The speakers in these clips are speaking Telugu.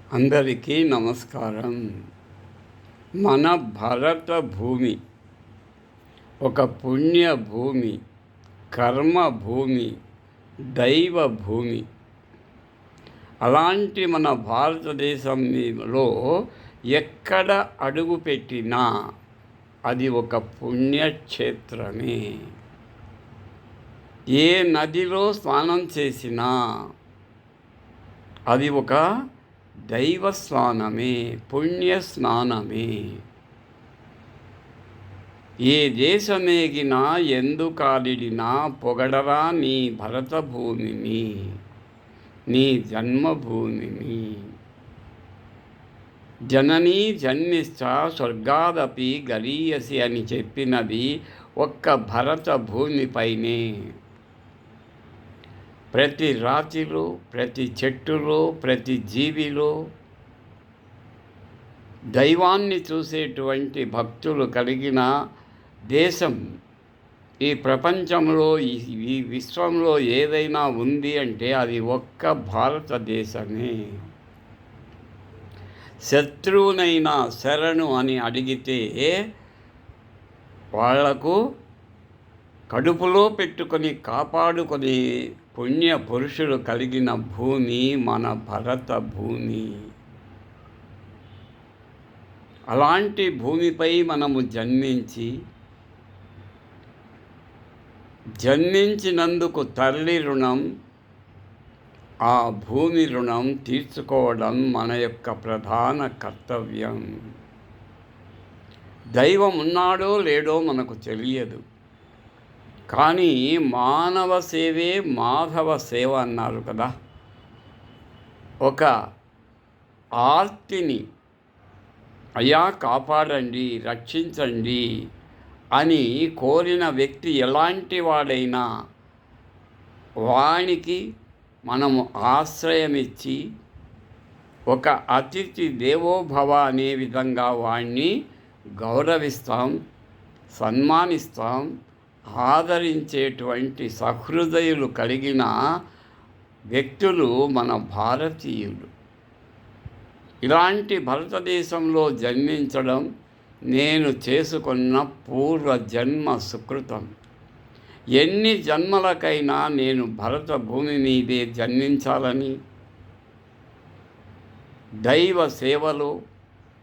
అందరికీ నమస్కారం. మన భరత భూమి ఒక పుణ్య భూమి, కర్మ భూమి, దైవ భూమి. అలాంటి మన భారతదేశంలో ఎక్కడ అడుగుపెట్టినా అది ఒక పుణ్యక్షేత్రమే. ఏ నదిలో స్నానం చేసినా అది ఒక దైవ స్నానమే, పుణ్య స్నానమే. ఏ దేశమేగినా ఎందుకాలిడినా పొగడరా నీ భరత భూమిని, నీ జన్మభూమిని. జననీ జన్మిశ్చ స్వర్గాదపి గరీయసి అని చెప్పినది ఒక్క భరత భూమిపైనే. ప్రతి రాతిలో, ప్రతి చెట్టులో, ప్రతి జీవిలో దైవాన్ని చూసేటువంటి భక్తులు కలిగిన దేశం ఈ ప్రపంచంలో, ఈ విశ్వంలో ఏదైనా ఉంది అంటే అది ఒక్క భారతదేశమే. శత్రువునైనా శరణు అని అడిగితే వాళ్లకు కడుపులో పెట్టుకొని కాపాడుకొని పుణ్య పురుషులు కలిగిన భూమి మన భరత భూమి. అలాంటి భూమిపై మనము జన్మించినందుకు తల్లి రుణం, ఆ భూమి రుణం తీర్చుకోవడం మన యొక్క ప్రధాన కర్తవ్యం. దైవం ఉన్నాడో లేడో మనకు తెలియదు, కానీ మానవ సేవే మాధవ సేవ అన్నారు కదా. ఒక ఆర్తిని అయ్యా కాపాడండి, రక్షించండి అని కోరిన వ్యక్తి ఎలాంటి వాడైనా వానికి మనము ఆశ్రయమిచ్చి ఒక అతిథి దేవోభవ అనే విధంగా వాణ్ణి గౌరవిస్తాం, సన్మానిస్తాం. ఆదరించేటువంటి సహృదయులు కలిగిన వ్యక్తులు మన భారతీయులు. ఇలాంటి భారతదేశంలో జన్మించడం నేను చేసుకున్న పూర్వజన్మ సుకృతం. ఎన్ని జన్మలకైనా నేను భరత భూమి మీదే జన్మించాలని దైవ సేవలో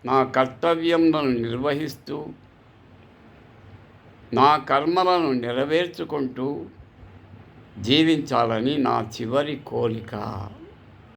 నా కర్తవ్యములను నిర్వహిస్తూ నా కర్మలను నెరవేర్చుకుంటూ జీవించాలని నా చివరి కోరిక.